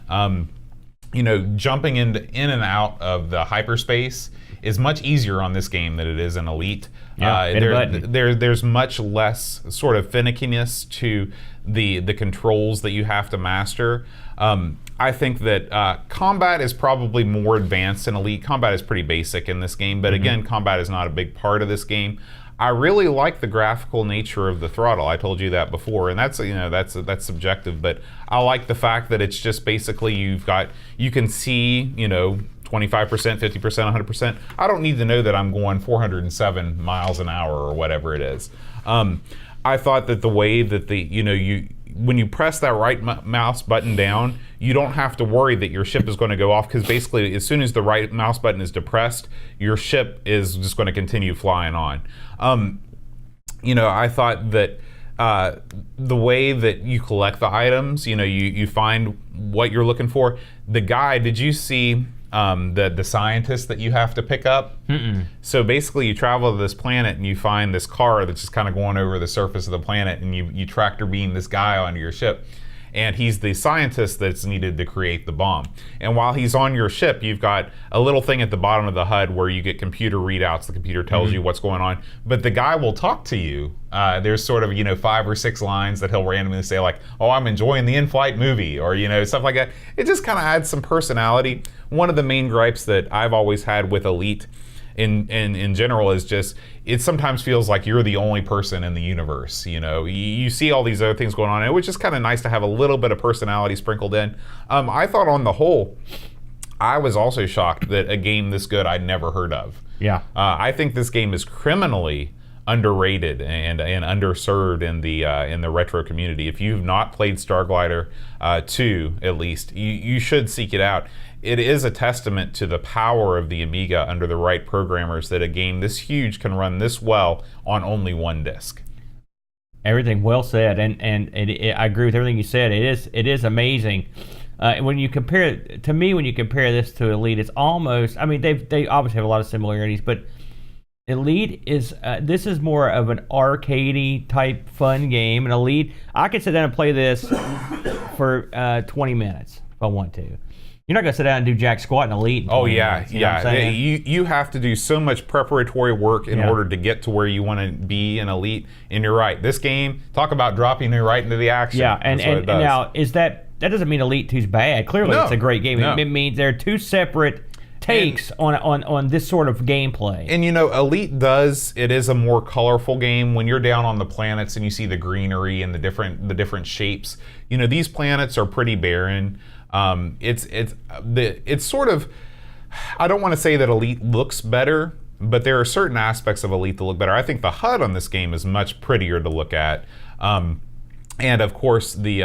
Jumping in and out of the hyperspace is much easier on this game than it is in Elite. There's much less sort of finickiness to the controls that you have to master. I think that combat is probably more advanced in Elite. Combat is pretty basic in this game, but again, combat is not a big part of this game. I really like the graphical nature of the throttle. I told you that before, and that's subjective, but I like the fact that it's just basically you can see 25%, 50%, 100%. I don't need to know that I'm going 407 miles an hour or whatever it is. I thought that the way that when you press that right mouse button down, you don't have to worry that your ship is going to go off, because basically as soon as the right mouse button is depressed, your ship is just going to continue flying on. I thought that the way that you collect the items, you find what you're looking for. The guy, did you see the scientist that you have to pick up? Mm-mm. So basically you travel to this planet and you find this car that's just kind of going over the surface of the planet, and you tractor beam this guy onto your ship. And he's the scientist that's needed to create the bomb. And while he's on your ship, you've got a little thing at the bottom of the HUD where you get computer readouts. The computer tells you what's going on. But the guy will talk to you. There's sort of, 5 or 6 lines that he'll randomly say, like, "Oh, I'm enjoying the in-flight movie," or, stuff like that. It just kind of adds some personality. One of the main gripes that I've always had with Elite in general is just, it sometimes feels like you're the only person in the universe. You see all these other things going on, and it was just kind of nice to have a little bit of personality sprinkled in. I thought on the whole, I was also shocked that a game this good I'd never heard of. Yeah. I think this game is criminally underrated and underserved in the retro community. If you've not played Starglider 2, at least, you should seek it out. It is a testament to the power of the Amiga under the right programmers that a game this huge can run this well on only one disc. Everything well said, and I agree with everything you said. It is amazing When you compare this to Elite, it's almost. I mean, they obviously have a lot of similarities, but Elite is this is more of an arcadey type fun game. And Elite, I could sit down and play this for 20 minutes if I want to. You're not gonna sit down and do jack squat in Elite. In 20 minutes, you know what I'm saying? You have to do so much preparatory work in order to get to where you want to be in Elite. And you're right. This game, talk about dropping you right into the action. Yeah, and now is that doesn't mean Elite 2's bad. Clearly, it's a great game. No. It means there are two separate takes on this sort of gameplay. And you know, Elite it is a more colorful game. When you're down on the planets and you see the greenery and the different shapes, you know, these planets are pretty barren. It's sort of, I don't want to say that Elite looks better, but there are certain aspects of Elite that look better. I think the HUD on this game is much prettier to look at. And of course, the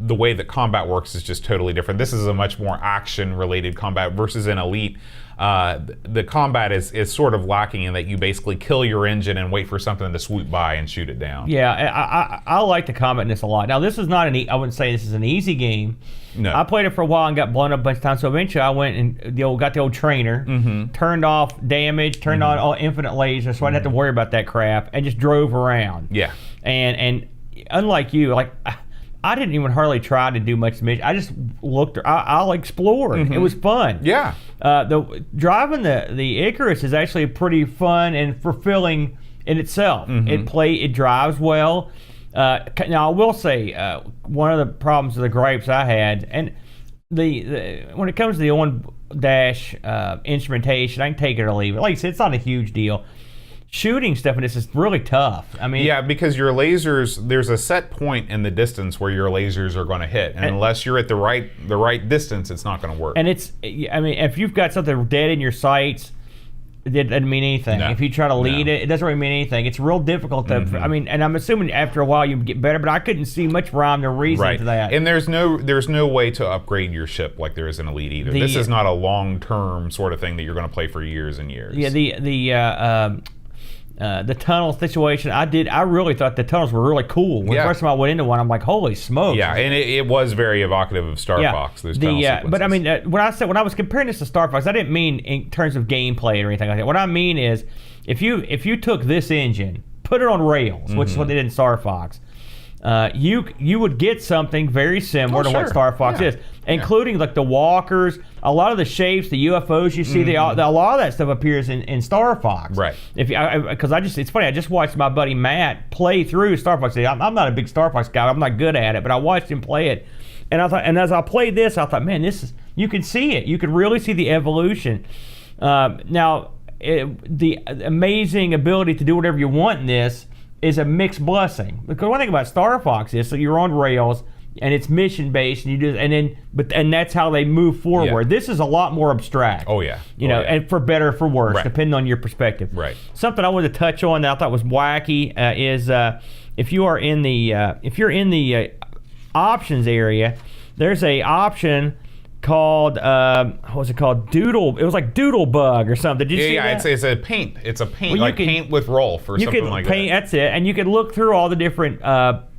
way that combat works is just totally different. This is a much more action-related combat versus in Elite. The combat is sort of lacking in that you basically kill your engine and wait for something to swoop by and shoot it down. Yeah, I like the combat in this a lot. Now, this is not I wouldn't say this is an easy game. No. I played it for a while and got blown up a bunch of times. So eventually, I went and got the old trainer, turned off damage, turned on all infinite lasers, so I didn't have to worry about that crap, and just drove around. Yeah. And unlike you, like I didn't even hardly try to do much mission. I just looked. I explored. It was fun. Yeah. Driving the Icarus is actually pretty fun and fulfilling in itself. It drives well. Now I will say one of the problems of the gripes I had, and when it comes to the on-dash instrumentation, I can take it or leave it. Like I said, it's not a huge deal. Shooting stuff in this is really tough. I mean, yeah, because your lasers, there's a set point in the distance where your lasers are going to hit, and unless you're at the right distance, it's not going to work. And if you've got something dead in your sights, it doesn't mean anything. No. If you try to lead it doesn't really mean anything. It's real difficult to. I mean, and I'm assuming after a while you get better, but I couldn't see much rhyme or reason to that. And there's no way to upgrade your ship like there is in Elite either. This is not a long-term sort of thing that you're going to play for years and years. Yeah, the tunnel situation, I really thought the tunnels were really cool. When the first time I went into one, I'm like, holy smokes. Yeah, and it was very evocative of Star Fox, those tunnel sequences. But I mean, when I was comparing this to Star Fox, I didn't mean in terms of gameplay or anything like that. What I mean is, if you took this engine, put it on rails, which is what they did in Star Fox, you would get something very similar to what Star Fox is, including like the walkers, a lot of the shapes, the UFOs you see, a lot of that stuff appears in Star Fox. Right. Because it's funny, I just watched my buddy Matt play through Star Fox. I'm not a big Star Fox guy, I'm not good at it, but I watched him play it, and I thought, and as I played this, I thought, man, you can see it. You can really see the evolution. Now, the amazing ability to do whatever you want in this is a mixed blessing. Because one thing about Star Fox is, so you're on rails and it's mission based, and and that's how they move forward. Yeah. This is a lot more abstract. Oh yeah, and for better or for worse, depending on your perspective. Right. Something I wanted to touch on that I thought was wacky is if you're in the options area, there's a option called what was it called? Doodle. It was like Doodle Bug or something. Did you see that? It's a paint. It's a paint, well, paint with Rolf or something like that. That's it. And you can look through all the different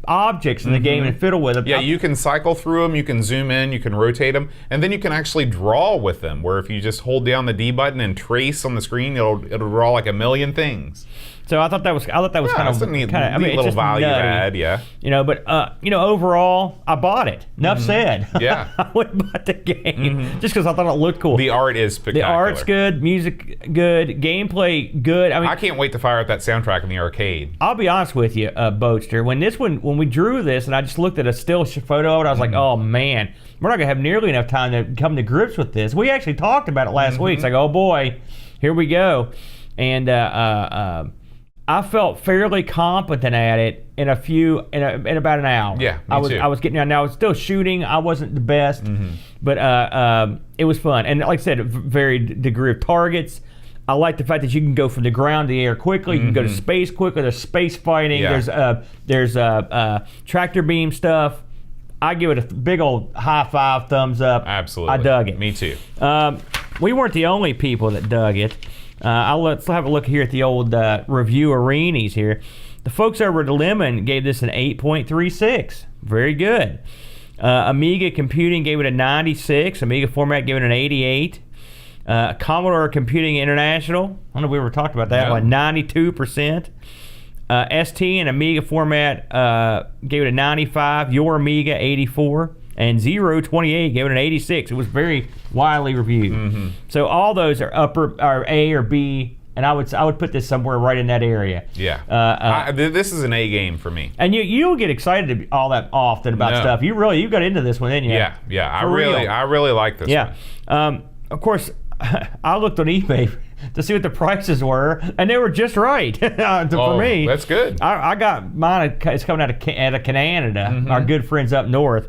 objects in the game and fiddle with them. Yeah, you can cycle through them. You can zoom in. You can rotate them, and then you can actually draw with them. Where if you just hold down the D button and trace on the screen, it'll draw like a million things. So I thought that was kind of a neat little value add, But overall, I bought it. Enough said. Yeah, I went and bought the game just because I thought it looked cool. The art is spectacular. The art's good, music good, gameplay good. I mean, I can't wait to fire up that soundtrack in the arcade. I'll be honest with you, Boatster. When we drew this, and I just looked at a still photo of it, I was like, oh man, we're not gonna have nearly enough time to come to grips with this. We actually talked about it last week. It's like, oh boy, here we go, and I felt fairly competent at it in about an hour. Yeah, too. I was getting down. Now I was still shooting. I wasn't the best, but it was fun. And like I said, a varied degree of targets. I like the fact that you can go from the ground to the air quickly. You can go to space quickly. There's space fighting. Yeah. There's tractor beam stuff. I give it a big old high five, thumbs up. Absolutely, I dug it. Me too. We weren't the only people that dug it. Let's have a look here at the old review arenas here. The folks over at Lemon gave this an 8.36. Very good. Amiga Computing gave it a 96. Amiga Format gave it an 88. Commodore Computing International, I don't know if we ever talked about that one, 92%. ST and Amiga Format gave it a 95. Your Amiga, 84. And 028 gave it an 86. It was very widely reviewed. So all those are A or B, and I would put this somewhere right in that area. Yeah. This is an A game for me. And you don't get excited all that often about stuff. You got into this one, didn't you? Yeah. I really like this one. Of course, I looked on eBay to see what the prices were, and they were just right for me. That's good. I got mine. It's coming out of Canada. Our good friends up north.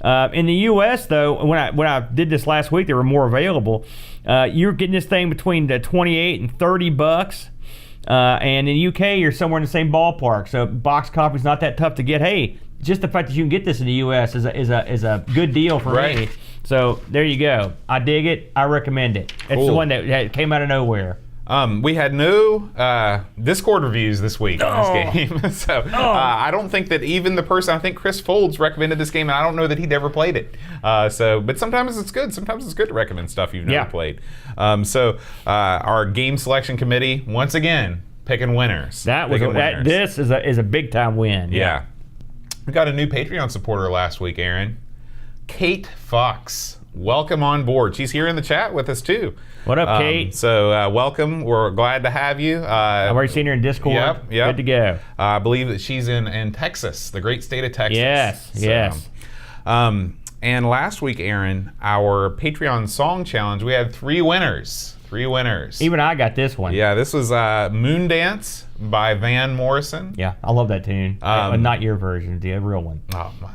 In the U.S., though, when I did this last week, there were more available. You're getting this thing between the $28 and $30, and in the UK, you're somewhere in the same ballpark. So box copy's not that tough to get. Hey, just the fact that you can get this in the U.S. is a good deal for me. So there you go. I dig it. I recommend it. It's the one that came out of nowhere. We had no Discord reviews this week on this game. So I don't think that even the person, I think Chris Folds recommended this game, and I don't know that he'd ever played it. But sometimes it's good. Sometimes it's good to recommend stuff you've never played. Our game selection committee, once again, picking winners. This is a big time win. Yeah. We got a new Patreon supporter last week, Aaron. Kate Fox. Welcome on board. She's here in the chat with us too. What up, Kate? Welcome. We're glad to have you. I've already seen her in Discord. Yep. Good to go. I believe that she's in Texas, the great state of Texas. Yes. And last week, Aaron, our Patreon song challenge, we had 3 winners. 3 winners. Even I got this one. Yeah, this was Moon Dance by Van Morrison. Yeah, I love that tune. Not your version, the real one. Oh, my.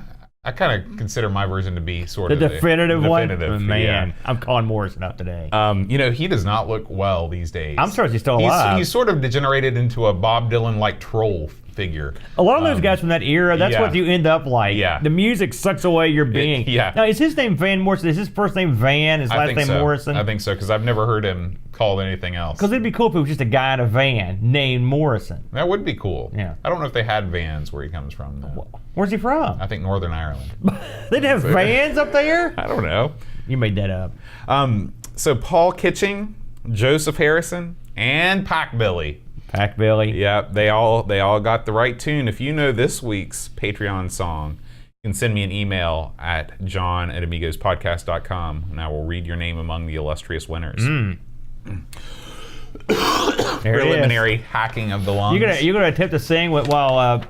I kind of consider my version to be sort of the definitive one. Man, yeah. I'm calling Morrison up today. He does not look well these days. I'm surprised he's still alive. He's sort of degenerated into a Bob Dylan-like troll figure. A lot of those guys from that era, that's what you end up like. Yeah. The music sucks away your being. Now, is his name Van Morrison? Is his first name Van? His last name Morrison? I think so, because I've never heard him called anything else. Because it'd be cool if it was just a guy in a van named Morrison. That would be cool. Yeah. I don't know if they had vans where he comes from, though. Where's he from? I think Northern Ireland. They didn't have vans up there? I don't know. You made that up. So Paul Kitching, Joseph Harrison, and Pack Billy. Pack Billy. Yeah, they all got the right tune. If you know this week's Patreon song, you can send me an email at john@amigospodcast.com, and I will read your name among the illustrious winners. Preliminary hacking of the lungs. You're gonna attempt to sing while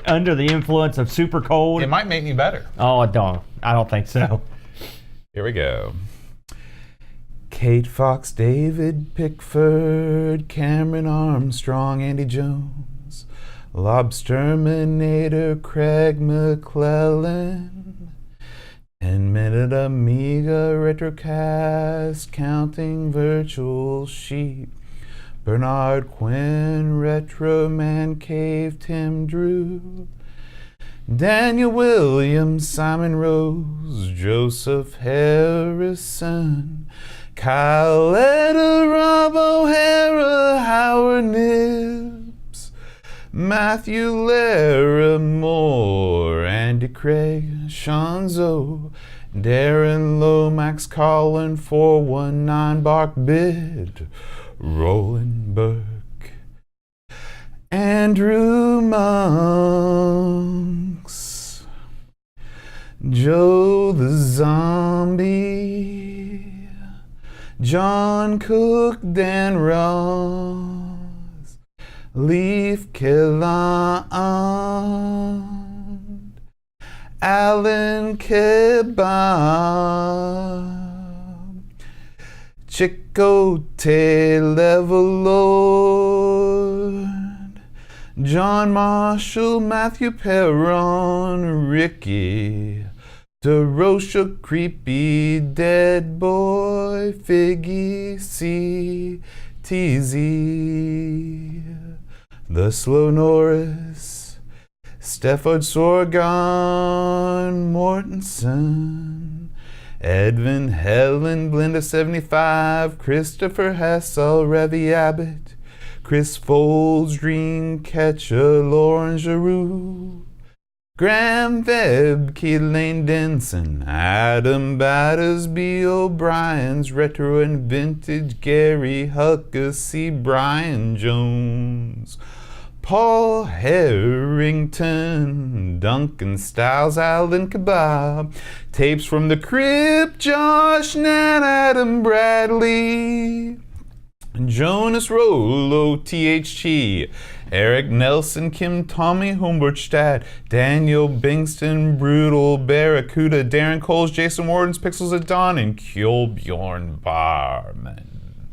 under the influence of super cold? It might make me better. Oh, I don't think so. Here we go. Kate Fox, David Pickford, Cameron Armstrong, Andy Jones, Lobsterminator, Craig McClellan, 10-minute Amiga Retrocast, Counting Virtual Sheep, Bernard Quinn, Retro Man Cave, Tim Drew, Daniel Williams, Simon Rose, Joseph Harrison, Kyle Etta, Rob O'Hara, Howard Nibbs, Matthew Larimore, Andy Craig, Shanzo, Darren Lomax, Colin 419, Bark Bid, Roland Burke, Andrew Monks, Joe the Zombie, John Cook, Dan Ross, Leaf Killand, Alan Kebab, Chicote Levelord, John Marshall, Matthew Perron, Ricky DeRocha, Creepy Dead Boy, Figgy C, TZ, The Slow Norris, Stefford Sorgon, Mortensen, Edvin Helen, Blinda 75, Christopher Hessel, Revy Abbott, Chris Folds, Dreamcatcher, Lauren Giroux, Graham Webb, Keith Lane Denson, Adam Battersby O'Brien's Retro and Vintage, Gary Huckasey, Brian Jones, Paul Harrington, Duncan Styles, Alan Kebab, Tapes from the Crypt, Josh Nan, Adam Bradley, Jonas Rollo, THT, Eric Nelson, Kim Tommy, Humbertstadt, Daniel Bingston, Brutal, Barracuda, Darren Coles, Jason Warden's Pixels at Dawn, and Kjolbjorn Barman.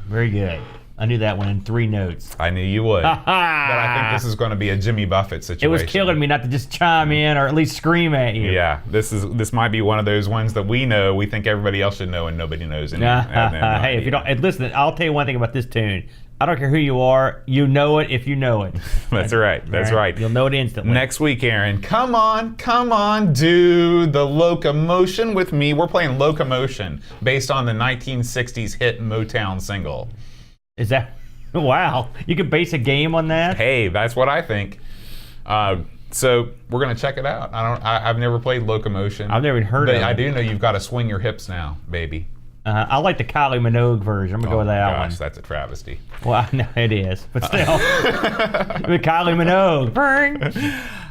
Very good. I knew that one in 3 notes. I knew you would. But I think this is going to be a Jimmy Buffett situation. It was killing me not to just chime in or at least scream at you. Yeah, this might be one of those ones that we know, we think everybody else should know, and nobody knows. Hey, if you don't, and listen, I'll tell you one thing about this tune. I don't care who you are, you know it if you know it. That's right. That's right. You'll know it instantly. Next week, Aaron, come on, do the Locomotion with me. We're playing Locomotion based on the 1960s hit Motown single. Is that, wow, you could base a game on that? Hey, that's what I think. So we're gonna check it out. I've never played Locomotion. I've never even heard of it. I do know you've got to swing your hips now, baby. I like the Kylie Minogue version. I'm gonna go with that one. That's a travesty. Well, no, it is, but still, with Kylie Minogue.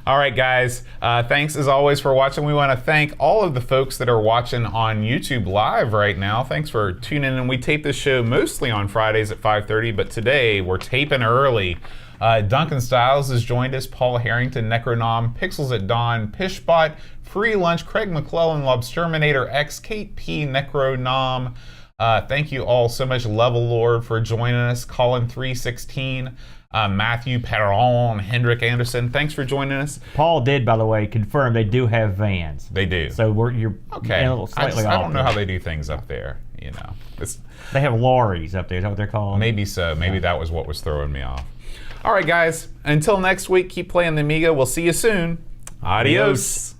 All right, guys. Thanks as always for watching. We want to thank all of the folks that are watching on YouTube Live right now. Thanks for tuning in. We tape this show mostly on Fridays at 5:30, but today we're taping early. Duncan Styles has joined us, Paul Harrington, Necronom, Pixels at Dawn, Pishbot, Free Lunch, Craig McClellan, Lobsterminator X, Kate P, Necronom. Thank you all so much, Level Lord, for joining us, Colin316, Matthew Perron, Hendrik Anderson. Thanks for joining us. Paul did, by the way, confirm they do have vans. They do. So you're okay. A little slightly off. I don't know how they do things up there. You know, they have lorries up there. Is that what they're called? Maybe so. Maybe that was what was throwing me off. All right, guys. Until next week, keep playing the Amiga. We'll see you soon. Adios.